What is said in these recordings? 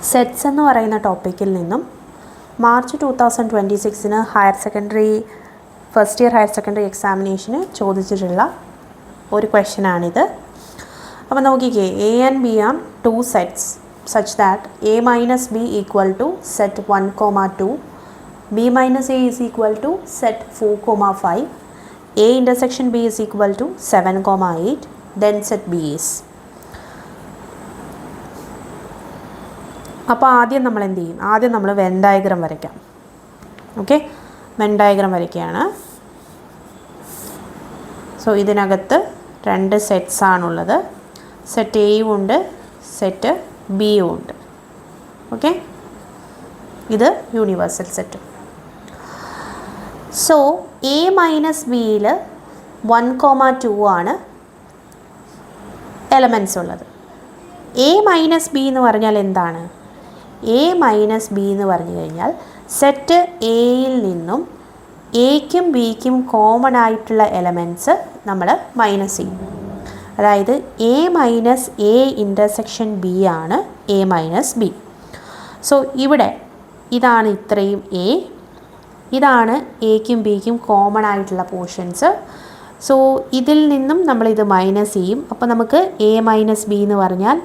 Sets എന്ന് പറയുന്ന ടോപ്പിക്കിൽ നിന്നും March 2026 higher secondary first year higher secondary എക്സാമിനേഷന് ചോദിച്ചിട്ടുള്ള ഒരു ക്വസ്റ്റ്യനാണിത്. അപ്പോൾ നോക്കിക്കേ, A and B are two sets such that A minus B equal to set 1,2, B minus A is equal to set 4,5, A intersection B is equal to 7,8, then set B is. അപ്പോൾ ആദ്യം നമ്മൾ എന്ത് ചെയ്യും? ആദ്യം നമ്മൾ Venn diagram വരയ്ക്കാം. Okay, Venn diagram വരയ്ക്കുകയാണ്. So ഇതിനകത്ത് രണ്ട് സെറ്റ്സ് ആണുള്ളത്. സെറ്റ് എയും ഉണ്ട്, സെറ്റ് ബിയും ഉണ്ട്. ഓക്കെ, ഇത് universal set. So A minus ബിയിൽ 1,2 ആണ് എലമെൻറ്റ്സ് ഉള്ളത്. എ മൈനസ് ബി എന്ന് പറഞ്ഞാൽ എന്താണ്? എ മൈനസ് ബി എന്ന് പറഞ്ഞു കഴിഞ്ഞാൽ സെറ്റ് എയിൽ നിന്നും എക്കും ബിക്കും കോമൺ ആയിട്ടുള്ള എലമെൻറ്റ്സ് നമ്മൾ മൈനസ് ചെയ്യും. അതായത് A minus A intersection B ആണ് എ മൈനസ് ബി. സോ ഇവിടെ ഇതാണ് ഇത്രയും എ, ഇതാണ് എക്കും ബിക്കും കോമൺ ആയിട്ടുള്ള പോർഷൻസ്. സോ ഇതിൽ നിന്നും നമ്മളിത് മൈനസ് ചെയ്യും. അപ്പോൾ നമുക്ക് എ മൈനസ് ബി എന്ന് പറഞ്ഞാൽ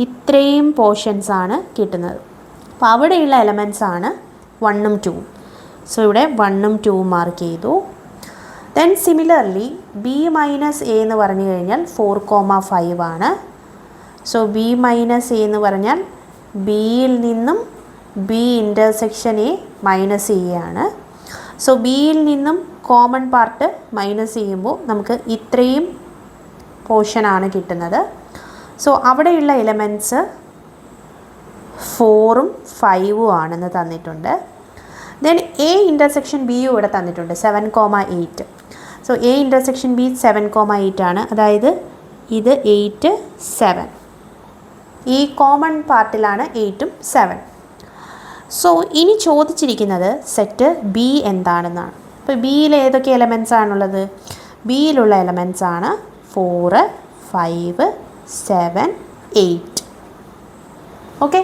ഇത്രയും പോർഷൻസാണ് കിട്ടുന്നത്. അപ്പോൾ അവിടെയുള്ള എലമെൻറ്റ്സ് ആണ് 1ഉം 2ഉം. സോ ഇവിടെ 1ഉം 2ഉം മാർക്ക് ചെയ്തു. Then similarly B minus A എന്ന് പറഞ്ഞു കഴിഞ്ഞാൽ 4,5 ആണ്. സോ ബി മൈനസ് എ എന്ന് പറഞ്ഞാൽ ബിയിൽ നിന്നും ബി ഇൻ്റർസെക്ഷൻ എ മൈനസ് ചെയ്യുകയാണ്. സോ ബിയിൽ നിന്നും കോമൺ പാർട്ട് മൈനസ് ചെയ്യുമ്പോൾ നമുക്ക് ഇത്രയും പോർഷനാണ് കിട്ടുന്നത്. സോ അവിടെയുള്ള എലമെൻറ്റ്സ് 4ഉം 5ഉം ആണെന്ന് തന്നിട്ടുണ്ട്. ദെൻ എ ഇൻ്റർസെക്ഷൻ ബിയും ഇവിടെ തന്നിട്ടുണ്ട് 7,8. സോ എ ഇൻ്റർസെക്ഷൻ ബി 7,8 ആണ്. അതായത് ഇത് 8, 7. ഈ കോമൺ പാർട്ടിലാണ് 8ഉം 7. സോ ഇനി ചോദിച്ചിരിക്കുന്നത് സെറ്റ് ബി എന്താണെന്നാണ്. അപ്പോൾ ബിയിൽ ഏതൊക്കെ എലമെൻറ്റ്സ് ആണുള്ളത്? ബിയിലുള്ള എലമെൻറ്റ്സ് ആണ് 4, 5, 7, 8. ഓക്കെ,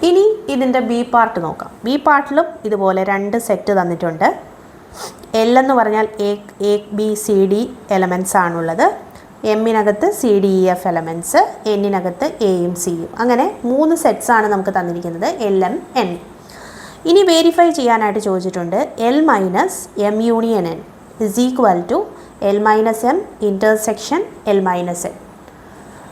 ഇനി ഇതിൻ്റെ ബി പാർട്ട് നോക്കാം. ബി പാർട്ടിലും ഇതുപോലെ രണ്ട് സെറ്റ് തന്നിട്ടുണ്ട്. എൽ എന്ന് പറഞ്ഞാൽ A B C D elements ആണുള്ളത്. എമ്മിനകത്ത് C D E F elements, എന്നിനകത്ത് എയും സിയും. അങ്ങനെ 3 സെറ്റ്സ് ആണ് നമുക്ക് തന്നിരിക്കുന്നത്, എൽ എം എൻ. ഇനി വെരിഫൈ ചെയ്യാനായിട്ട് ചോദിച്ചിട്ടുണ്ട് L minus M union N is equal to L minus M intersection L minus N.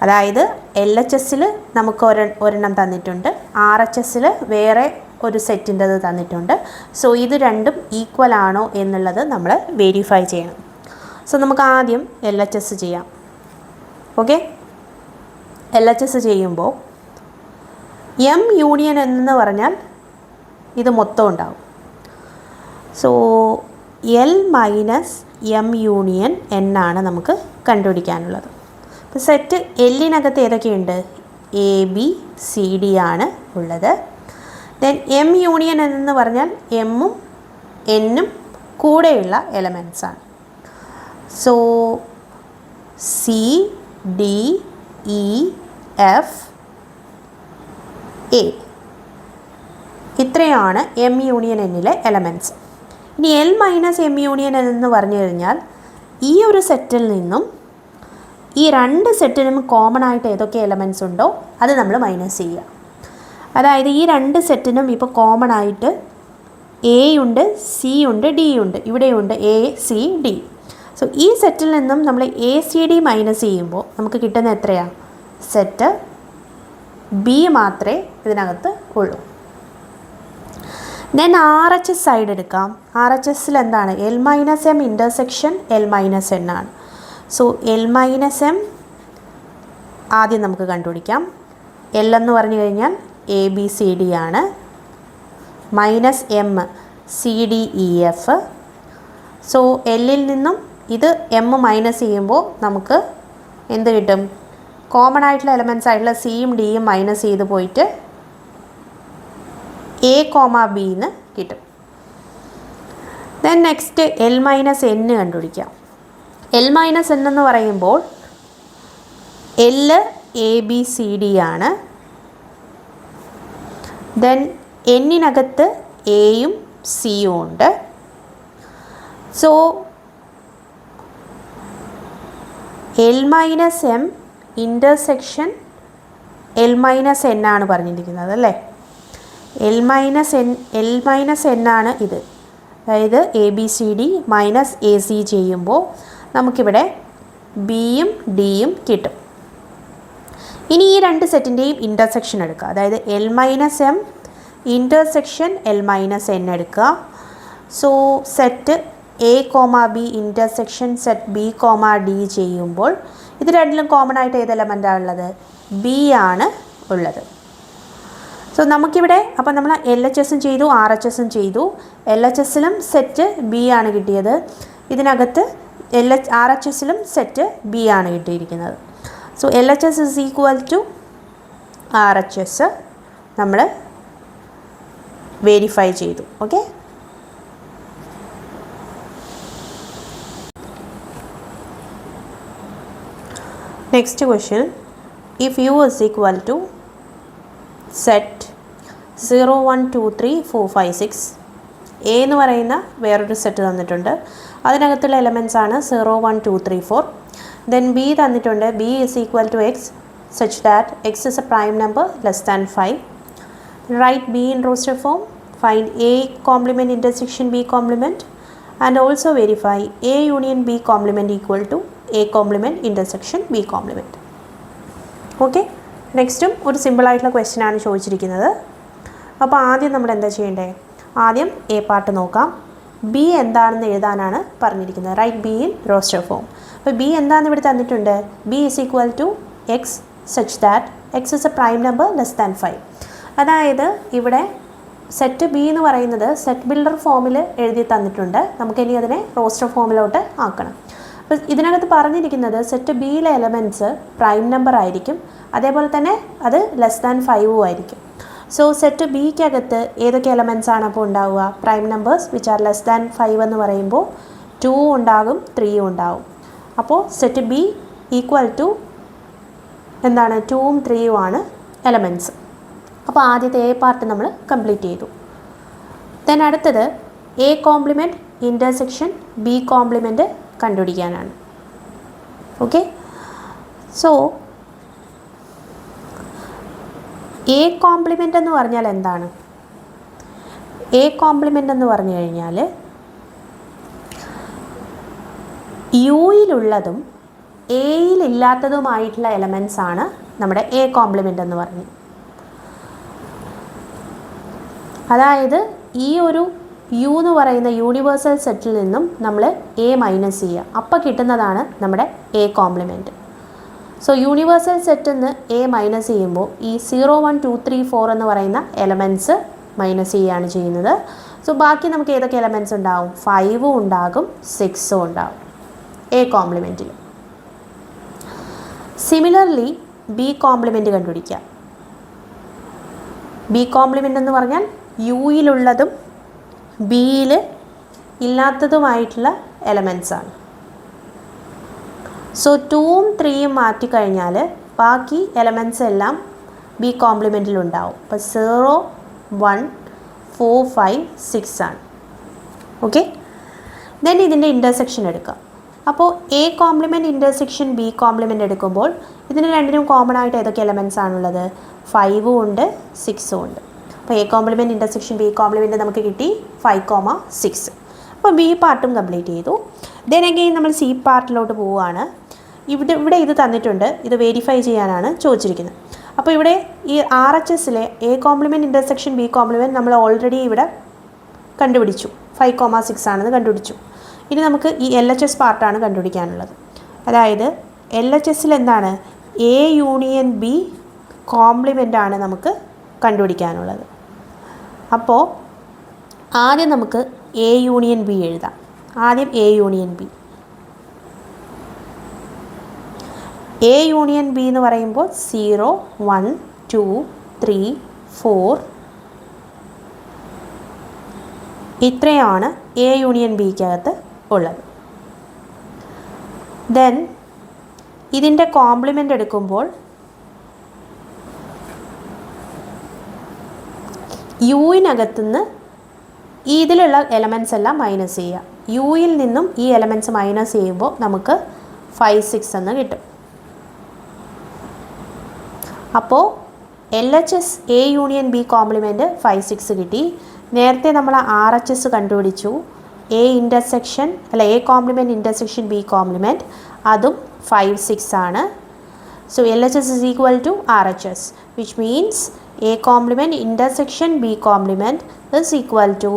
അതായത് എൽ എച്ച് എസ്സിൽ നമുക്ക് ഒരെണ്ണം തന്നിട്ടുണ്ട്, ആർ എച്ച് എസ്സിൽ വേറെ ഒരു സെറ്റിൻ്റെത് തന്നിട്ടുണ്ട്. സോ ഇത് രണ്ടും ഈക്വൽ ആണോ എന്നുള്ളത് നമ്മൾ വെരിഫൈ ചെയ്യണം. സോ നമുക്ക് ആദ്യം എൽ എച്ച് എസ് ചെയ്യാം. ഓക്കെ, എൽ എച്ച് എസ് ചെയ്യുമ്പോൾ എം യൂണിയൻ എന്ന് പറഞ്ഞാൽ ഇത് മൊത്തം ഉണ്ടാവും. So L minus M union N ആണ് നമുക്ക് കണ്ടുപിടിക്കാനുള്ളത്. അപ്പോൾ സെറ്റ് എല്ലിനകത്ത് ഏതൊക്കെയുണ്ട്? എ ബി സി ഡി ആണ് ഉള്ളത്. ദെൻ എം യൂണിയൻ എന്ന് പറഞ്ഞാൽ എമ്മും എന്നും കൂടെയുള്ള എലമെൻറ്റ്സ് ആണ്. So C D E F A, ഇത്രയാണ് എം യൂണിയൻ എന്നിലെ എലമെൻറ്റ്സ്. ഇനി എൽ മൈനസ് എം യൂണിയൻ എന്ന് പറഞ്ഞു കഴിഞ്ഞാൽ ഈ ഒരു സെറ്റിൽ നിന്നും ഈ രണ്ട് സെറ്റിനും കോമൺ ആയിട്ട് ഏതൊക്കെ എലമെൻറ്റ്സ് ഉണ്ടോ അത് നമ്മൾ മൈനസ് ചെയ്യുക. അതായത് ഈ രണ്ട് സെറ്റിനും ഇപ്പോൾ കോമൺ ആയിട്ട് എ ഉണ്ട്, സി ഉണ്ട്, ഡി ഉണ്ട്. ഇവിടെയുണ്ട് എ സി ഡി. സോ ഈ സെറ്റിൽ നിന്നും നമ്മൾ എ സി ഡി മൈനസ് ചെയ്യുമ്പോൾ നമുക്ക് കിട്ടുന്ന എത്രയാണ്? സെറ്റ് ബി മാത്രമേ ഇതിനകത്ത് ഉള്ളൂ. Then R H S side എടുക്കാം. ആർ എച്ച് എസ്സിൽ എന്താണ്? L minus M intersection L minus N ആണ്. സോ എൽ മൈനസ് എം ആദ്യം നമുക്ക് കണ്ടുപിടിക്കാം. എൽ എന്ന് പറഞ്ഞു കഴിഞ്ഞാൽ എ ബി സി ഡി ആണ്, minus M C D E F. So എല്ലിൽ നിന്നും ഇത് എം മൈനസ് ചെയ്യുമ്പോൾ നമുക്ക് എന്ത് കിട്ടും? കോമൺ ആയിട്ടുള്ള എലമെൻറ്റ്സ് ആയിട്ടുള്ള സിയും ഡിയും മൈനസ് ചെയ്ത് പോയിട്ട് എ കോമ ബി എന്ന് കിട്ടും. ദെൻ നെക്സ്റ്റ് എൽ മൈനസ് എന്ന് കണ്ടുപിടിക്കാം. എൽ മൈനസ് എൻ എന്ന് പറയുമ്പോൾ L A B C D ആണ്. ദെൻ എന്നിനകത്ത് എയും സിയും ഉണ്ട്. So L minus M intersection L minus N ആണ് പറഞ്ഞിരിക്കുന്നത് അല്ലേ. എൽ മൈനസ് എൻ ആണ് ഇത്. അതായത് A B C D minus A C ചെയ്യുമ്പോൾ നമുക്കിവിടെ ബിയും ഡിയും കിട്ടും. ഇനി ഈ രണ്ട് സെറ്റിൻ്റെയും ഇൻ്റർസെക്ഷൻ എടുക്കുക. അതായത് L minus M intersection L minus N എടുക്കുക. So set A comma B intersection set B comma D ചെയ്യുമ്പോൾ ഇത് രണ്ടിലും കോമൺ ആയിട്ട് ഏത് എലമെൻ്റാണ് ഉള്ളത്? ബി ആണ് ഉള്ളത്. സോ നമുക്കിവിടെ അപ്പോൾ നമ്മൾ എൽ എച്ച് എസും ചെയ്തു ആർ എച്ച് എസും ചെയ്തു. എൽ എച്ച് എസിലും സെറ്റ് ബി ആണ് കിട്ടിയത്. ഇതിനകത്ത് ആർ എച്ച് എസിലും സെറ്റ് ബി ആണ് കിട്ടിയിരിക്കുന്നത്. So L H S is equal to R H S നമ്മൾ വെരിഫൈ ചെയ്തു. Okay. Next question, if U is equal to set 0 1 2 3 4 5 6 A എന്ന് പറയുന്ന വേറൊരു സെറ്റ് തന്നിട്ടുണ്ട്. അതിനകത്തുള്ള എലമെൻറ്റ്സ് ആണ് 0 1 2 3 4. ദെൻ ബി തന്നിട്ടുണ്ട്. B is equal to X such that X is a prime number less than 5. Write B in roster form. Find A complement intersection B complement and also verify A union B complement equal to A complement intersection B complement. Okay. നെക്സ്റ്റും ഒരു സിമ്പിളായിട്ടുള്ള question ആണ് ചോദിച്ചിരിക്കുന്നത്. അപ്പോൾ ആദ്യം നമ്മൾ എന്താ ചെയ്യേണ്ടത്? ആദ്യം എ പാർട്ട് നോക്കാം. ബി എന്താണെന്ന് എഴുതാനാണ് പറഞ്ഞിരിക്കുന്നത്. Write B in roster form. അപ്പോൾ ബി എന്താണെന്ന് ഇവിടെ തന്നിട്ടുണ്ട്. B is equal to X such that X is a prime number less than 5. അതായത് ഇവിടെ സെറ്റ് ബി എന്ന് പറയുന്നത് സെറ്റ് ബിൽഡർ ഫോമിൽ എഴുതി തന്നിട്ടുണ്ട്. നമുക്കിനി അതിനെ റോസ്റ്റർ ഫോമിലോട്ട് ആക്കണം. അപ്പോൾ ഇതിനകത്ത് പറഞ്ഞിരിക്കുന്നത് സെറ്റ് ബിയിലെ എലമെൻറ്റ്സ് പ്രൈം നമ്പർ ആയിരിക്കും. അതേപോലെ തന്നെ അത് ലെസ് ദാൻ 5 ആയിരിക്കും. സോ സെറ്റ് ബിക്കകത്ത് ഏതൊക്കെ എലമെൻറ്റ്സ് ആണ് അപ്പോൾ ഉണ്ടാവുക? Prime numbers which are less than 5 എന്ന് പറയുമ്പോൾ 2 ഉണ്ടാകും 3 ഉണ്ടാകും. അപ്പോൾ സെറ്റ് ബി ഈക്വൽ ടു എന്താണ്? 2ഉം 3ഉം ആണ് എലമെൻറ്റ്സ്. അപ്പോൾ ആദ്യത്തെ എ പാർട്ട് നമ്മൾ കംപ്ലീറ്റ് ചെയ്തു. ദെൻ അടുത്തത് A complement intersection B complement കണ്ടുപിടിക്കാനാണ്. ഓക്കെ. സോ എ കോംപ്ലിമെൻ്റ് എന്ന് പറഞ്ഞാൽ എന്താണ്? എ കോംപ്ലിമെൻ്റ് എന്ന് പറഞ്ഞു കഴിഞ്ഞാൽ യുയിലുള്ളതും എയിലില്ലാത്തതുമായിട്ടുള്ള എലമെൻറ്റ്സ് ആണ് നമ്മുടെ എ കോംപ്ലിമെൻ്റ് എന്ന് പറഞ്ഞത്. അതായത് ഈ ഒരു യു എന്ന് പറയുന്ന യൂണിവേഴ്സൽ സെറ്റിൽ നിന്നും നമ്മൾ എ മൈനസ് ചെയ്യുക. അപ്പോൾ കിട്ടുന്നതാണ് നമ്മുടെ എ കോംപ്ലിമെൻറ്റ്. സോ യൂണിവേഴ്സൽ സെറ്റിൽ നിന്ന് എ മൈനസ് ചെയ്യുമ്പോൾ ഈ 0 1 2 3 4 എന്ന് പറയുന്ന എലമെൻറ്റ്സ് മൈനസ് ചെയ്യുകയാണ് ചെയ്യുന്നത്. സോ ബാക്കി നമുക്ക് ഏതൊക്കെ എലമെൻറ്റ്സ് ഉണ്ടാവും? 5ഉം ഉണ്ടാകും 6ഉം ഉണ്ടാകും എ കോംപ്ലിമെൻറ്റിൽ. സിമിലർലി ബി കോംപ്ലിമെൻറ്റ് കണ്ടുപിടിക്കുക. ബി കോംപ്ലിമെൻ്റ് എന്ന് പറഞ്ഞാൽ യുയിലുള്ളതും ബിയിൽ ഇല്ലാത്തതുമായിട്ടുള്ള എലമെൻറ്റ്സ് ആണ്. സോ 2ഉം 3ഉം മാറ്റിക്കഴിഞ്ഞാൽ ബാക്കി എലമെൻറ്റ്സ് എല്ലാം ബി കോംപ്ലിമെൻറ്റിൽ ഉണ്ടാവും. അപ്പോൾ 0 1 4 5 6 ആണ്. ഓക്കെ. ദെൻ ഇതിൻ്റെ ഇൻ്റർസെക്ഷൻ എടുക്കാം. അപ്പോൾ A complement intersection B compliment എടുക്കുമ്പോൾ ഇതിന് രണ്ടിനും കോമൺ ആയിട്ട് ഏതൊക്കെ എലമെൻറ്റ്സ് ആണുള്ളത്? 5ഉം ഉണ്ട് 6ഉം ഉണ്ട്. അപ്പോൾ A complement intersection B compliment നമുക്ക് കിട്ടി 5, 6. അപ്പോൾ ബി പാർട്ടും കംപ്ലീറ്റ് ചെയ്തു. ദെൻ അഗെയിൻ നമ്മൾ സി പാർട്ടിലോട്ട് പോവുകയാണ്. ഇവിടെ ഇത് തന്നിട്ടുണ്ട്. ഇത് വെരിഫൈ ചെയ്യാനാണ് ചോദിച്ചിരിക്കുന്നത്. അപ്പോൾ ഇവിടെ ഈ ആർ എച്ച് എസിലെ A complement intersection B compliment നമ്മൾ ഓൾറെഡി ഇവിടെ കണ്ടുപിടിച്ചു. 5, 6 ആണെന്ന് കണ്ടുപിടിച്ചു. ഇനി നമുക്ക് ഈ എൽ എച്ച് എസ് പാർട്ടാണ് കണ്ടുപിടിക്കാനുള്ളത്. അതായത് എൽ എച്ച് എസിൽ എന്താണ്? എ യൂണിയൻ ബി കോംപ്ലിമെൻ്റ് ആണ് നമുക്ക് കണ്ടുപിടിക്കാനുള്ളത്. അപ്പോൾ ആദ്യം നമുക്ക് എ യൂണിയൻ ബി എഴുതാം. ആദ്യം A union B. A union B എന്ന് പറയുമ്പോൾ 0 1 2 3 4 ഇത്രയാണ് എ യൂണിയൻ ബിക്കകത്ത് ഉള്ളത്. ദെൻ ഇതിൻ്റെ കോംപ്ലിമെൻ്റ് എടുക്കുമ്പോൾ യുവിനകത്തുനിന്ന് ഇതിലുള്ള എലമെൻറ്റ്സ് എല്ലാം മൈനസ് ചെയ്യുക. യുയിൽ നിന്നും ഈ എലമെൻറ്റ്സ് മൈനസ് ചെയ്യുമ്പോൾ നമുക്ക് 5, 6 എന്ന് കിട്ടും. അപ്പോൾ LHS A union B compliment 5, 6 കിട്ടി. നേരത്തെ നമ്മൾ RHS കണ്ടുപിടിച്ചു. A compliment intersection B compliment, അതും 5, 6 ആണ്. So LHS is equal to RHS, which means A complement intersection B complement is equal to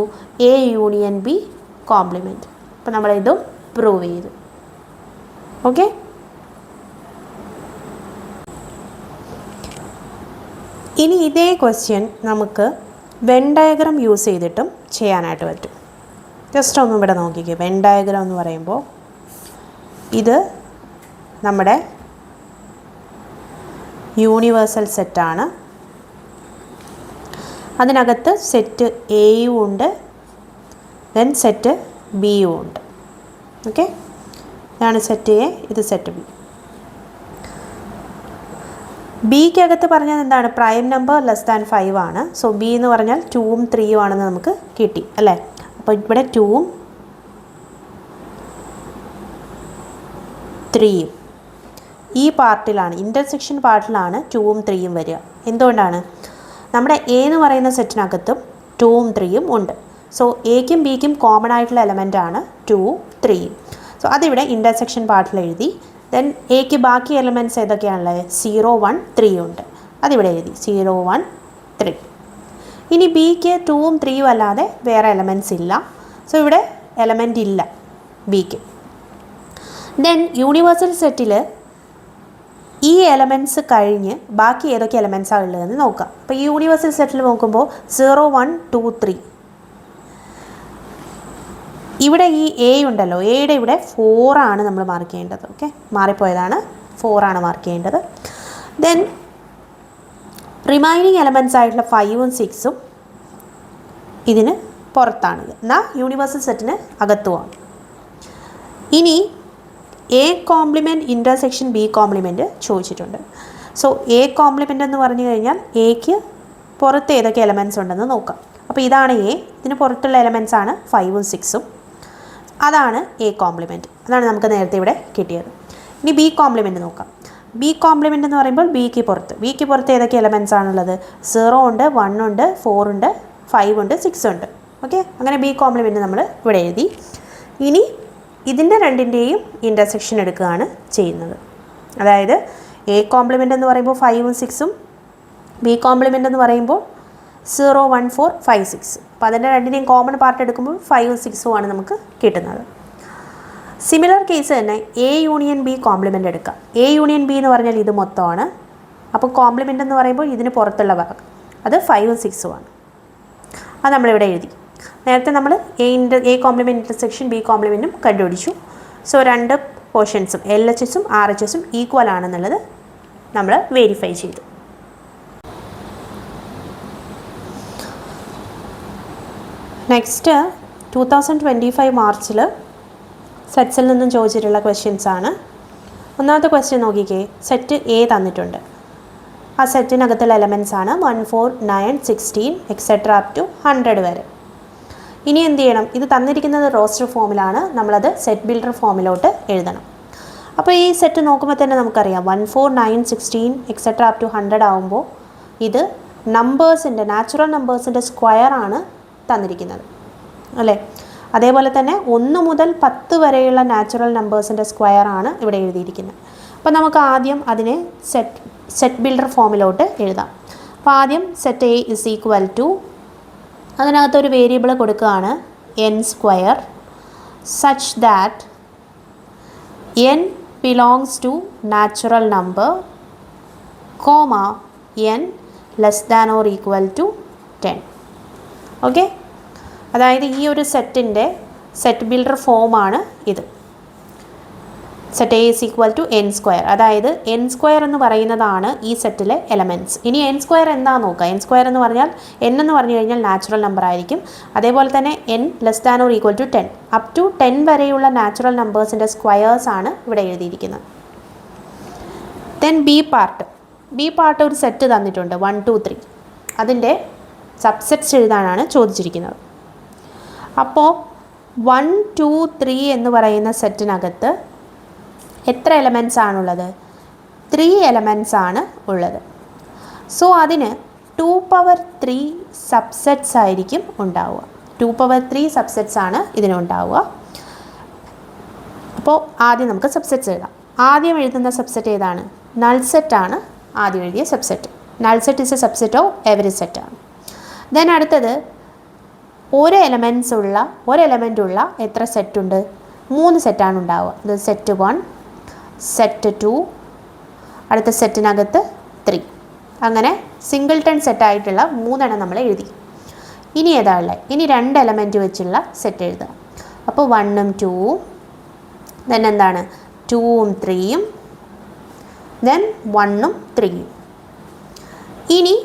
A union B complement. അപ്പോൾ നമ്മൾ ഇതും prove ചെയ്തു. ഓക്കെ, ഇനി ഇതേ ക്വസ്റ്റ്യൻ നമുക്ക് വെൻ ഡയഗ്രാം യൂസ് ചെയ്തിട്ടും ചെയ്യാനായിട്ട് പറ്റും. ജസ്റ്റ് ഒന്നും ഇവിടെ നോക്കിക്കേ. വെൻ ഡയഗ്രാം എന്ന് പറയുമ്പോൾ ഇത് നമ്മുടെ യൂണിവേഴ്സൽ സെറ്റാണ്. അതിനകത്ത് സെറ്റ് എയും ഉണ്ട്, ദെൻ സെറ്റ് ബിയും ഉണ്ട്. ഓക്കെ, ഇതാണ് സെറ്റ് എ, ഇത് സെറ്റ് ബി. ബിക്കകത്ത് പറഞ്ഞത് എന്താണ്? പ്രൈം നമ്പർ ലെസ് ദാൻ 5 ആണ്. സോ ബി എന്ന് പറഞ്ഞാൽ 2ഉം 3ഉം ആണെന്ന് നമുക്ക് കിട്ടി അല്ലേ. അപ്പോൾ ഇവിടെ 2ഉം 3ഉം ഈ പാർട്ടിലാണ്, ഇൻ്റർസെക്ഷൻ പാർട്ടിലാണ് 2ഉം 3ഉം വരിക. എന്തുകൊണ്ടാണ്? നമ്മുടെ എ എന്ന് പറയുന്ന സെറ്റിനകത്തും 2ഉം 3ഉം ഉണ്ട്. സോ എക്കും ബിക്കും കോമൺ ആയിട്ടുള്ള എലമെൻ്റാണ് 2ഉം 3ഉം. സോ അതിവിടെ ഇൻ്റർസെക്ഷൻ പാർട്ടിൽ എഴുതി. ദെൻ എക്ക് ബാക്കി എലമെൻറ്റ്സ് ഏതൊക്കെയാണുള്ളത്? 0, 1, 3 ഉണ്ട്. അതിവിടെ എഴുതി 0, 1, 3. ഇനി ബിക്ക് 2ഉം 3ഉം അല്ലാതെ വേറെ എലമെൻറ്റ്സ് ഇല്ല. സോ ഇവിടെ എലമെൻ്റ് ഇല്ല ബിക്ക്. ദെൻ യൂണിവേഴ്സൽ സെറ്റിൽ ഈ എലമെൻറ്റ്സ് കഴിഞ്ഞ് ബാക്കി ഏതൊക്കെ എലമെൻറ്റ്സാണ് ഉള്ളതെന്ന് നോക്കാം. അപ്പോൾ ഈ യൂണിവേഴ്സൽ സെറ്റിൽ നോക്കുമ്പോൾ 0, 1, 2, 3 ഇവിടെ ഈ എ ഉണ്ടല്ലോ, എയുടെ ഇവിടെ 4 ആണ് നമ്മൾ മാർക്ക് ചെയ്യേണ്ടത്. ഓക്കെ, മാറിപ്പോയതാണ്, 4 ആണ് മാർക്ക് ചെയ്യേണ്ടത്. ദെൻ റിമൈനിങ് എലമെൻറ്റ്സ് ആയിട്ടുള്ള 5ഉം 6ഉം ഇതിന് പുറത്താണ്, എന്നാൽ യൂണിവേഴ്സൽ സെറ്റിന് അകത്തുമാണ്. ഇനി A complement intersection B compliment ചോദിച്ചിട്ടുണ്ട്. സോ എ കോംപ്ലിമെൻ്റ് എന്ന് പറഞ്ഞു കഴിഞ്ഞാൽ എക്ക് പുറത്ത് ഏതൊക്കെ എലമെൻറ്റ്സ് ഉണ്ടെന്ന് നോക്കാം. അപ്പോൾ ഇതാണ് എ, ഇതിന് പുറത്തുള്ള എലമെൻറ്റ്സ് ആണ് 5ഉം 6ഉം. അതാണ് എ കോംപ്ലിമെൻറ്റ്, അതാണ് നമുക്ക് നേരത്തെ ഇവിടെ കിട്ടിയത്. ഇനി ബി കോംപ്ലിമെൻറ്റ് നോക്കാം. ബി കോംപ്ലിമെൻ്റ് എന്ന് പറയുമ്പോൾ ബിക്ക് പുറത്ത് ഏതൊക്കെ എലമെൻറ്റ്സ് ആണുള്ളത്? 0 ഉണ്ട്, 1 ഉണ്ട്, 4 ഉണ്ട്, 5 ഉണ്ട്, 6 ഉണ്ട്. ഓക്കെ, അങ്ങനെ ബി കോംപ്ലിമെൻറ്റ് നമ്മൾ ഇവിടെ എഴുതി. ഇനി ഇതിൻ്റെ രണ്ടിൻ്റെയും ഇൻ്റർസെക്ഷൻ എടുക്കുകയാണ് ചെയ്യുന്നത്. അതായത് എ കോംപ്ലിമെൻ്റ് എന്ന് പറയുമ്പോൾ 5ഉം 6ഉം, ബി കോംപ്ലിമെൻ്റ് എന്ന് പറയുമ്പോൾ 0, 1, 4, 5, 6. അപ്പോൾ അതിൻ്റെ രണ്ടിനെയും കോമൺ പാർട്ട് എടുക്കുമ്പോൾ 5ഉം 6ഉം ആണ് നമുക്ക് കിട്ടുന്നത്. സിമിലർ കേസ് തന്നെ എ യൂണിയൻ ബി കോംപ്ലിമെൻ്റ് എടുക്കാം. എ യൂണിയൻ ബി എന്ന് പറഞ്ഞാൽ ഇത് മൊത്തമാണ്. അപ്പോൾ കോംപ്ലിമെൻ്റ് എന്ന് പറയുമ്പോൾ ഇതിന് പുറത്തുള്ള ഭാഗം അത് 5ഉം 6ഉം ആണ്. അത് നമ്മളിവിടെ എഴുതി. നേരത്തെ നമ്മൾ എ കോംപ്ലിമെൻ്റ് ഇൻ്റർസെക്ഷൻ ബി കോംപ്ലിമെൻറ്റും കണ്ടുപിടിച്ചു. സോ രണ്ട് പോർഷൻസും LHSഉം RHSഉം ഈക്വൽ ആണെന്നുള്ളത് നമ്മൾ വെരിഫൈ ചെയ്തു. നെക്സ്റ്റ് 2025 മാർച്ചിൽ സെറ്റ്സിൽ നിന്നും ചോദിച്ചിട്ടുള്ള ക്വസ്റ്റ്യൻസ് ആണ്. ഒന്നാമത്തെ ക്വസ്റ്റ്യൻ നോക്കിക്കേ. സെറ്റ് എ തന്നിട്ടുണ്ട്. ആ സെറ്റിനകത്തുള്ള എലമെൻറ്റ്സ് ആണ് 1, 4, 9, 16 എക്സെട്ര അപ് ടു 100 വരെ. ഇനി എന്ത് ചെയ്യണം? ഇത് തന്നിരിക്കുന്നത് റോസ്റ്റർ ഫോമിലാണ്, നമ്മളത് സെറ്റ് ബിൽഡർ ഫോമിലോട്ട് എഴുതണം. അപ്പോൾ ഈ സെറ്റ് നോക്കുമ്പോൾ തന്നെ നമുക്കറിയാം 1, 4, 9, 16 എക്സെട്ര അപ് ടു 100 ആകുമ്പോൾ ഇത് നമ്പേഴ്സിൻ്റെ നാച്ചുറൽ നമ്പേഴ്സിൻ്റെ സ്ക്വയർ ആണ് തന്നിരിക്കുന്നത് അല്ലേ. അതേപോലെ തന്നെ 1 മുതൽ 10 വരെയുള്ള നാച്ചുറൽ നമ്പേഴ്സിൻ്റെ സ്ക്വയർ ആണ് ഇവിടെ എഴുതിയിരിക്കുന്നത്. അപ്പോൾ നമുക്ക് ആദ്യം അതിനെ സെറ്റ് ബിൽഡർ ഫോമിലോട്ട് എഴുതാം. അപ്പോൾ ആദ്യം set A is equal to, അതിനകത്തൊരു വേരിയബിൾ കൊടുക്കുകയാണ് n² such that n belongs to natural number comma n less than or equal to 10. Okay, അതായത് ഈ ഒരു സെറ്റിൻ്റെ സെറ്റ് ബിൽഡർ ഫോമാണ് ഇത്. Set A is equal to n², അതായത് n² എന്ന് പറയുന്നതാണ് ഈ സെറ്റിലെ എലമെൻറ്റ്സ്. ഇനി n² എന്താണെന്ന് നോക്കുക. n² എന്ന് പറഞ്ഞാൽ n എന്ന് പറഞ്ഞു കഴിഞ്ഞാൽ നാച്ചുറൽ നമ്പർ ആയിരിക്കും. അതേപോലെ തന്നെ n less than or equal to 10 up to 10 വരെയുള്ള നാച്ചുറൽ നമ്പേഴ്സിൻ്റെ സ്ക്വയേഴ്സ് ആണ് ഇവിടെ എഴുതിയിരിക്കുന്നത്. ദെൻ ബി പാർട്ട് ഒരു സെറ്റ് തന്നിട്ടുണ്ട് 1, 2, 3. അതിൻ്റെ സബ്സെറ്റ്സ് എഴുതാനാണ് ചോദിച്ചിരിക്കുന്നത്. അപ്പോൾ 1 2 3 എന്ന് പറയുന്ന സെറ്റിനകത്ത് എത്ര എലമെൻറ്റ്സ് ആണുള്ളത്? 3 എലമെൻറ്റ്സ് ആണ് ഉള്ളത്. സോ അതിന് 2⁻3 സബ്സെറ്റ്സ് ആയിരിക്കും ഉണ്ടാവുക. 2⁻3 സബ്സെറ്റ്സ് ആണ് ഇതിനുണ്ടാവുക. അപ്പോൾ ആദ്യം നമുക്ക് സബ്സെറ്റ്സ് എഴുതാം. ആദ്യം എഴുതുന്ന സബ്സെറ്റ് ഏതാണ്? നൾ സെറ്റാണ് ആദ്യം എഴുതിയ subset. Null set is A subset of every സെറ്റാണ്. ദെൻ അടുത്തത് ഒരു എലമെൻ്റ് ഉള്ള എത്ര സെറ്റുണ്ട്? 3 സെറ്റാണ് ഉണ്ടാവുക. ഇത് സെറ്റ് 1, സെറ്റ് 2, അടുത്ത സെറ്റിനകത്ത് 3. അങ്ങനെ സിംഗിൾട്ടൺ സെറ്റായിട്ടുള്ള 3 നമ്മൾ എഴുതി. ഇനി ഏതാ ഉള്ളത്? ഇനി 2 എലമെൻറ്റ് വെച്ചുള്ള സെറ്റ് എഴുതുക. അപ്പോൾ 1ഉം 2ഉം, ദെൻ എന്താണ് 2ഉം 3ഉം, ദെൻ 1ഉം 3ഉം. ഇനി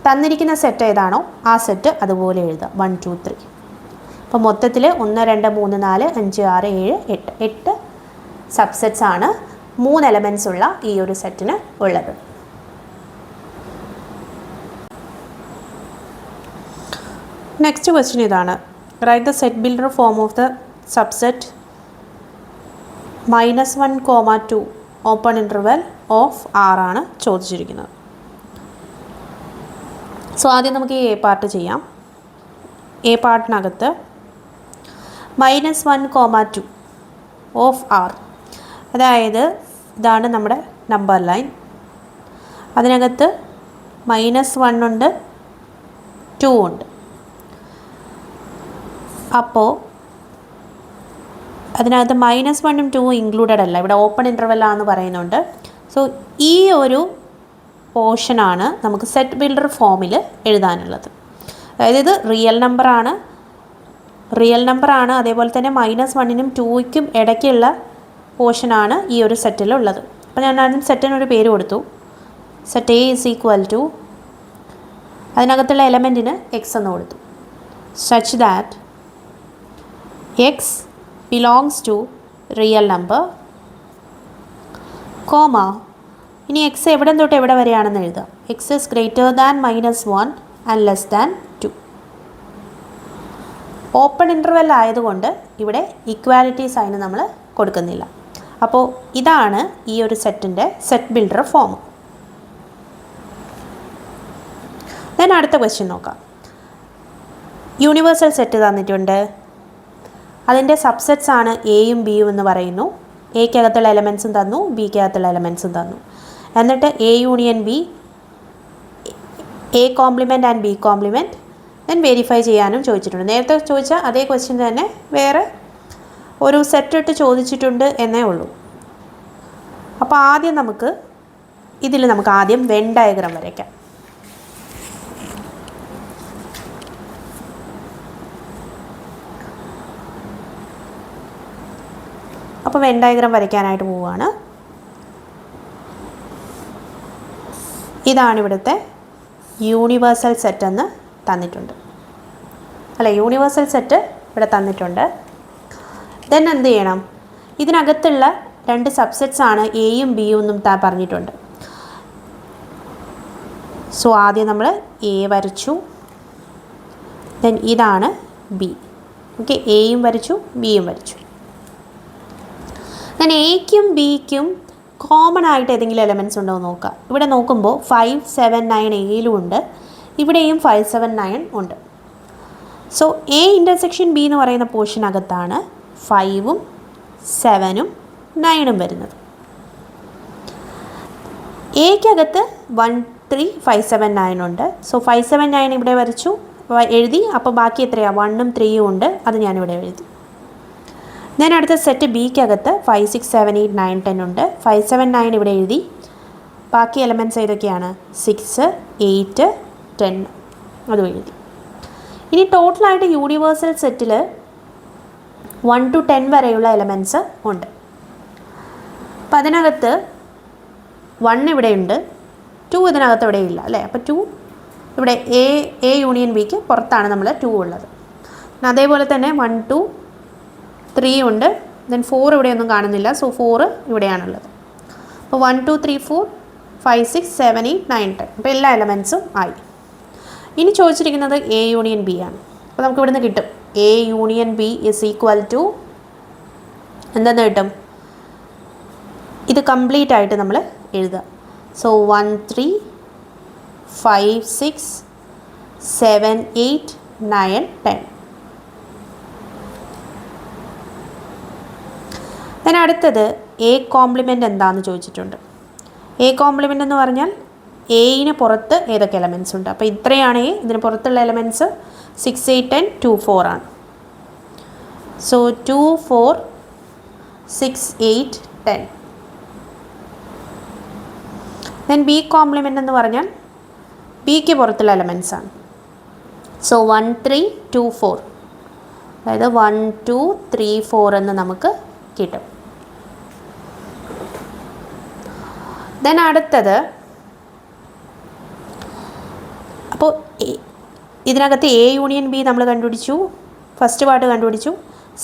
തന്നിരിക്കുന്ന സെറ്റ് ഏതാണോ ആ സെറ്റ് അതുപോലെ എഴുതുക. 1 2 3. അപ്പോൾ മൊത്തത്തിൽ 1 2 3 4 5 6 7 8 സബ്സെറ്റ്സ് ആണ് 3 എലമെൻറ്റ്സ് ഉള്ള ഈ ഒരു സെറ്റിന് ഉള്ളത്. നെക്സ്റ്റ് ക്വസ്റ്റ്യൻ ഇതാണ്. Write the set builder form of the subset -1, 2 open interval of R ആണ് ചോദിച്ചിരിക്കുന്നത്. സോ ആദ്യം നമുക്ക് ഈ എ പാർട്ട് ചെയ്യാം. എ പാർട്ടിനകത്ത് -1, 2 ഓഫ് R, അതായത് ഇതാണ് നമ്മുടെ നമ്പർ ലൈൻ. അതിനകത്ത് -1 ഉണ്ട്, 2 ഉണ്ട്. അപ്പോൾ അതിനകത്ത് -1ഉം 2ഉം ഇൻക്ലൂഡഡ് അല്ല, ഇവിടെ ഓപ്പൺ ഇൻ്റർവെല്ലാന്ന് പറയുന്നുണ്ട്. സോ ഈ ഒരു പോർഷനാണ് നമുക്ക് സെറ്റ് ബിൽഡർ ഫോമിൽ എഴുതാനുള്ളത്. അതായത് ഇത് റിയൽ നമ്പറാണ്, അതേപോലെ തന്നെ -1നും 2നും ഇടയ്ക്കുള്ള പോർഷനാണ് ഈ ഒരു സെറ്റിലുള്ളത്. അപ്പോൾ ഞാൻ ആദ്യം സെറ്റിനൊരു പേര് കൊടുത്തു. സെറ്റ് A = അതിനകത്തുള്ള എലമെൻറ്റിന് x എന്ന് കൊടുത്തു. Such that x belongs to real number, comma ഇനി x എവിടെ തൊട്ട് എവിടെ വരെയാണെന്ന് എഴുതാം. x is greater than -1 and less than 2. Open interval ആയതുകൊണ്ട് ഇവിടെ ഇക്വാലിറ്റി സൈൻ നമ്മൾ കൊടുക്കുന്നില്ല. അപ്പോൾ ഇതാണ് ഈ ഒരു സെറ്റിൻ്റെ സെറ്റ് ബിൽഡർ ഫോം. ദെൻ അടുത്ത ക്വസ്റ്റ്യൻ നോക്കാം. യൂണിവേഴ്സൽ സെറ്റ് തന്നിട്ടുണ്ട്. അതിൻ്റെ സബ്സെറ്റ്സ് ആണ് എയും ബിയും എന്ന് പറയുന്നു. എക്കകത്തുള്ള എലമെൻറ്റ്സും തന്നു, ബിക്കകത്തുള്ള എലമെൻറ്റ്സും തന്നു. എന്നിട്ട് A union B, A compliment and B compliment, then verify ചെയ്യാനും ചോദിച്ചിട്ടുണ്ട്. നേരത്തെ ചോദിച്ച അതേ ക്വസ്റ്റ്യൻ തന്നെ വേറെ ഒരു സെറ്റ് ഇട്ട് ചോദിച്ചിട്ടുണ്ട് എന്നേ ഉള്ളൂ. അപ്പോൾ ആദ്യം നമുക്ക് ആദ്യം വെൻ ഡയഗ്രാം വരയ്ക്കാം. അപ്പോൾ വെൻ ഡയഗ്രാം വരയ്ക്കാനായിട്ട് പോവുകയാണ്. ഇതാണ് ഇവിടുത്തെ യൂണിവേഴ്സൽ സെറ്റ് എന്ന് തന്നിട്ടുണ്ട്. യൂണിവേഴ്സൽ സെറ്റ് ഇവിടെ തന്നിട്ടുണ്ട്. ദെൻ എന്ത് ചെയ്യണം? ഇതിനകത്തുള്ള 2 സബ്സെറ്റ്സ് ആണ് എയും ബിയും എന്നും പറഞ്ഞിട്ടുണ്ട്. സോ ആദ്യം നമ്മൾ എ വരച്ചു, ദെൻ ഇതാണ് ബി. ഓക്കെ, എയും വരച്ചു, ബിയും വരച്ചു. ദെൻ എയ്ക്കും ബിക്കും കോമൺ ആയിട്ട് ഏതെങ്കിലും എലമെൻറ്റ്സ് ഉണ്ടോ എന്ന് നോക്കുക. ഇവിടെ നോക്കുമ്പോൾ 5 7 9 എയിലും ഉണ്ട്, ഇവിടെയും 5 7 9 ഉണ്ട്. സോ എ ഇൻ്റർസെക്ഷൻ ബി എന്ന് പറയുന്ന പോർഷനകത്താണ് 5ഉം 7ഉം 9ഉം വരുന്നത്. എക്കകത്ത് 1 3 5 7 9 ഉണ്ട്. സോ 5 7 9 ഇവിടെ വരച്ചു എഴുതി. അപ്പോൾ ബാക്കി എത്രയാണ്? 1ഉം 3ഉം ഉണ്ട്, അത് ഞാനിവിടെ എഴുതി. ദെൻ അടുത്ത സെറ്റ് ബിക്കകത്ത് 5 6 7 8 9 10 ഉണ്ട്. 5 7 9 ഇവിടെ എഴുതി. ബാക്കി എലമെൻറ്റ്സ് ഏതൊക്കെയാണ്? 6 8 10 അതും എഴുതി. ഇനി ടോട്ടലായിട്ട് യൂണിവേഴ്സൽ സെറ്റിൽ 1 to 10 വരെയുള്ള എലമെൻറ്റ്സ് ഉണ്ട്. അപ്പം അതിനകത്ത് 1 ഇവിടെയുണ്ട്, 2 ഇതിനകത്ത് ഇവിടെ ഇല്ല അല്ലേ. അപ്പോൾ 2 ഇവിടെ എ യൂണിയൻ ബിക്ക് പുറത്താണ് നമ്മൾ 2 ഉള്ളത്. അതേപോലെ തന്നെ 1 2 3 ഉണ്ട്, ദെൻ 4 ഇവിടെയൊന്നും കാണുന്നില്ല. സോ 4 ഇവിടെയാണുള്ളത്. അപ്പോൾ 1 2 3 4 5 6 7 8 9 10 അപ്പോൾ എല്ലാ എലമെൻറ്റ്സും ആയി. ഇനി ചോദിച്ചിരിക്കുന്നത് എ യൂണിയൻ ബി ആണ്. അപ്പോൾ നമുക്ക് ഇവിടുന്ന് കിട്ടും A union B is equal to എന്തെന്ന് കിട്ടും? ഇത് കംപ്ലീറ്റ് ആയിട്ട് നമ്മൾ എഴുതുക. സോ 1 3 5 6 7 8 9 10. then അടുത്തത് എ കോംപ്ലിമെൻ്റ് എന്താണെന്ന് ചോദിച്ചിട്ടുണ്ട്. എ കോംപ്ലിമെൻ്റ് എന്ന് പറഞ്ഞാൽ എയിന് പുറത്ത് ഏതൊക്കെ എലമെൻറ്റ്സ് ഉണ്ട്. അപ്പോൾ ഇത്രയാണ് എ. ഇതിന് പുറത്തുള്ള എലമെൻറ്റ്സ് 6 8 10 2 4 ആണ്. സോ 2 4 6 8 10. then ബി കോംപ്ലിമെൻ്റ് എന്ന് പറഞ്ഞാൽ ബിക്ക് പുറത്തുള്ള എലമെൻറ്റ്സ് ആണ്. സോ 1 3 2 4, അതായത് 1 2 3 4 എന്ന് നമുക്ക് കിട്ടും. then അടുത്തത്, അപ്പോൾ ഇതിനകത്ത് എ യൂണിയൻ ബി നമ്മൾ കണ്ടുപിടിച്ചു, ഫസ്റ്റ് പാർട്ട് കണ്ടുപിടിച്ചു,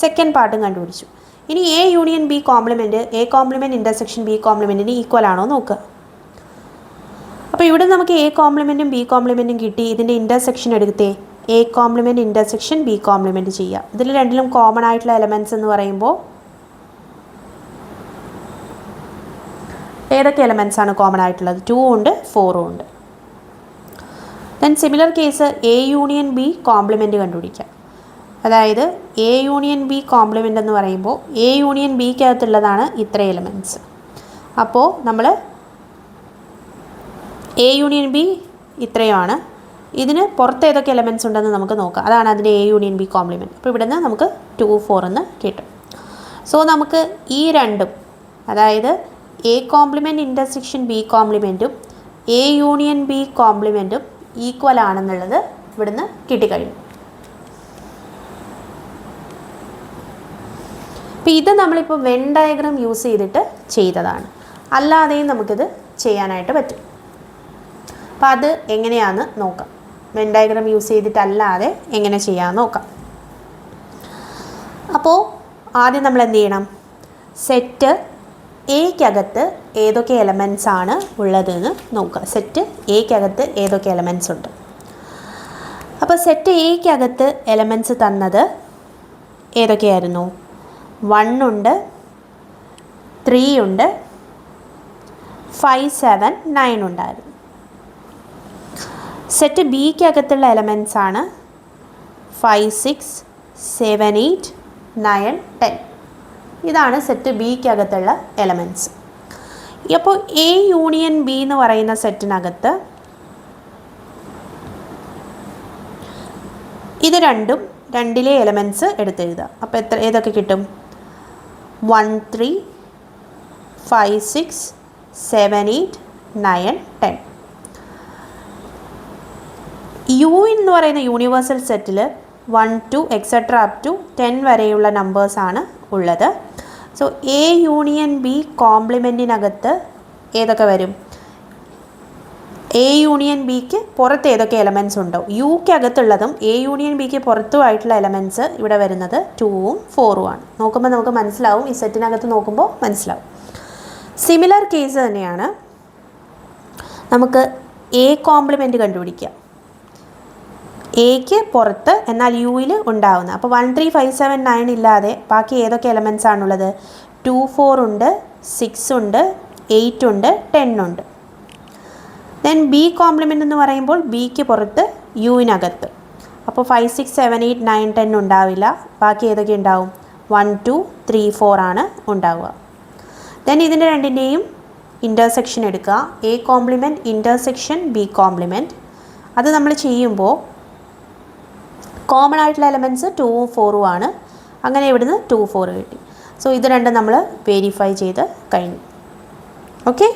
സെക്കൻഡ് പാർട്ടും കണ്ടുപിടിച്ചു. ഇനി A union B complement, A complement intersection B കോംപ്ലിമെൻറ്റിന് ഈക്വൽ ആണോ നോക്കുക. അപ്പോൾ ഇവിടെ നമുക്ക് എ കോംപ്ലിമെൻറ്റും ബി കോംപ്ലിമെൻറ്റും കിട്ടി. ഇതിൻ്റെ ഇൻ്റർസെക്ഷൻ എടുത്തേ, A complement intersection B compliment ചെയ്യുക. ഇതിൽ രണ്ടിലും കോമൺ ആയിട്ടുള്ള എലമെൻറ്റ്സ് എന്ന് പറയുമ്പോൾ ഏതൊക്കെ എലമെൻറ്റ്സ് ആണ് കോമൺ ആയിട്ടുള്ളത്? 2 ഉണ്ട്, 4 ഉണ്ട്. Then similar case A union B compliment കണ്ടുപിടിക്കാം. അതായത് എ യൂണിയൻ ബി കോംപ്ലിമെൻ്റ് എന്ന് പറയുമ്പോൾ എ യൂണിയൻ ബിക്കകത്തുള്ളതാണ് ഇത്ര എലമെൻറ്റ്സ്. അപ്പോൾ നമ്മൾ എ യൂണിയൻ ബി ഇത്രയുമാണ്. ഇതിന് പുറത്ത് ഏതൊക്കെ എലമെൻറ്റ്സ് ഉണ്ടെന്ന് നമുക്ക് നോക്കാം. അതാണ് അതിൻ്റെ എ യൂണിയൻ ബി കോംപ്ലിമെൻറ്റ്. അപ്പോൾ ഇവിടെ നിന്ന് നമുക്ക് 2 4 എന്ന് കിട്ടും. സോ നമുക്ക് ഈ രണ്ടും, അതായത് എ കോംപ്ലിമെൻറ്റ് ഇൻ്റർസെക്ഷൻ ബി കോംപ്ലിമെൻറ്റും എ യൂണിയൻ ബി കോംപ്ലിമെൻറ്റും ഈക്വൽ ആണെന്നുള്ളത് ഇവിടുന്ന് കിട്ടിക്കഴിഞ്ഞു. അപ്പോൾ ഇത് നമ്മളിപ്പോൾ വെൻ ഡയഗ്രാം യൂസ് ചെയ്തിട്ട് ചെയ്തതാണ്. അല്ലാതെയും നമുക്കിത് ചെയ്യാനായിട്ട് പറ്റും. അപ്പോൾ അത് എങ്ങനെയാണെന്ന് നോക്കാം. വെൻ ഡയഗ്രാം യൂസ് ചെയ്തിട്ടല്ലാതെ എങ്ങനെ ചെയ്യാമെന്ന് നോക്കാം. അപ്പോൾ ആദ്യം നമ്മൾ എന്ത് ചെയ്യണം? സെറ്റ് എക്കകത്ത് ഏതൊക്കെ എലമെൻറ്റ്സ് ആണ് ഉള്ളതെന്ന് നോക്കുക. സെറ്റ് എക്കകത്ത് ഏതൊക്കെ എലമെൻറ്റ്സ് ഉണ്ട്. അപ്പോൾ സെറ്റ് എക്കകത്ത് എലമെൻറ്റ്സ് തന്നത് ഏതൊക്കെയായിരുന്നു? 1 ഉണ്ട്, 3 ഉണ്ട്, 5 7 9 ഉണ്ടായിരുന്നു. സെറ്റ് ബിക്കകത്തുള്ള എലമെൻറ്റ്സ് ആണ് 5 6 7 8 9 10. ഇതാണ് സെറ്റ് ബിക്കകത്തുള്ള എലമെൻറ്റ്സ്. അപ്പോൾ എ യൂണിയൻ ബി എന്ന് പറയുന്ന സെറ്റിനകത്ത് ഇത് രണ്ടിലെ എലമെൻറ്റ്സ് എടുത്തെഴുതുക. അപ്പോൾ ഏതൊക്കെ കിട്ടും? 1 3 5 6 7 8 9 10. യു എന്ന് പറയുന്ന യൂണിവേഴ്സൽ സെറ്റിൽ 1 2 എക്സെട്ര അപ് ടു 10 വരെയുള്ള നമ്പേഴ്സാണ് ഉള്ളത്. സോ എ യൂണിയൻ ബി കോംപ്ലിമെൻറ്റിനകത്ത് ഏതൊക്കെ വരും? എ യൂണിയൻ ബിക്ക് പുറത്ത് ഏതൊക്കെ എലമെൻറ്റ്സ് ഉണ്ടോ? യുക്കകത്തുള്ളതും എ യൂണിയൻ ബിക്ക് പുറത്തുമായിട്ടുള്ള എലമെൻറ്റ്സ് ഇവിടെ വരുന്നത് 2ഉം 4ഉം ആണ്. നോക്കുമ്പോൾ നമുക്ക് മനസ്സിലാവും, ഈ സെറ്റിനകത്ത് നോക്കുമ്പോൾ മനസ്സിലാവും. സിമിലർ കേസ് തന്നെയാണ് നമുക്ക് എ കോംപ്ലിമെൻറ്റ് കണ്ടുപിടിക്കുക. എക്ക് പുറത്ത് എന്നാൽ യുയിൽ ഉണ്ടാവുന്ന, അപ്പോൾ 1 3 5 7 9 ഇല്ലാതെ ബാക്കി ഏതൊക്കെ എലമെൻറ്റ്സ് ആണുള്ളത്? 2 4 ഉണ്ട്, 6 ഉണ്ട്, 8 ഉണ്ട്, 10 ഉണ്ട്. ദെൻ ബി കോംപ്ലിമെൻ്റ് എന്ന് പറയുമ്പോൾ ബിക്ക് പുറത്ത് യുവിനകത്ത്, അപ്പോൾ 5 6 7 8 9 10 ഉണ്ടാവില്ല. ബാക്കി ഏതൊക്കെ ഉണ്ടാവും? 1 2 3 4 ആണ് ഉണ്ടാവുക. ദെൻ ഇതിൻ്റെ രണ്ടിൻ്റെയും ഇൻ്റർസെക്ഷൻ എടുക്കുക. A complement intersection B compliment. അത് നമ്മൾ ചെയ്യുമ്പോൾ കോമൺ ആയിട്ടുള്ള എലമെൻറ്റ്സ് 2ഉം 4ഉം ആണ്. അങ്ങനെ ഇവിടുന്ന് 2 4 കിട്ടി. സോ ഇത് രണ്ടും നമ്മൾ വെരിഫൈ ചെയ്ത് കഴിഞ്ഞു. ഓക്കെ.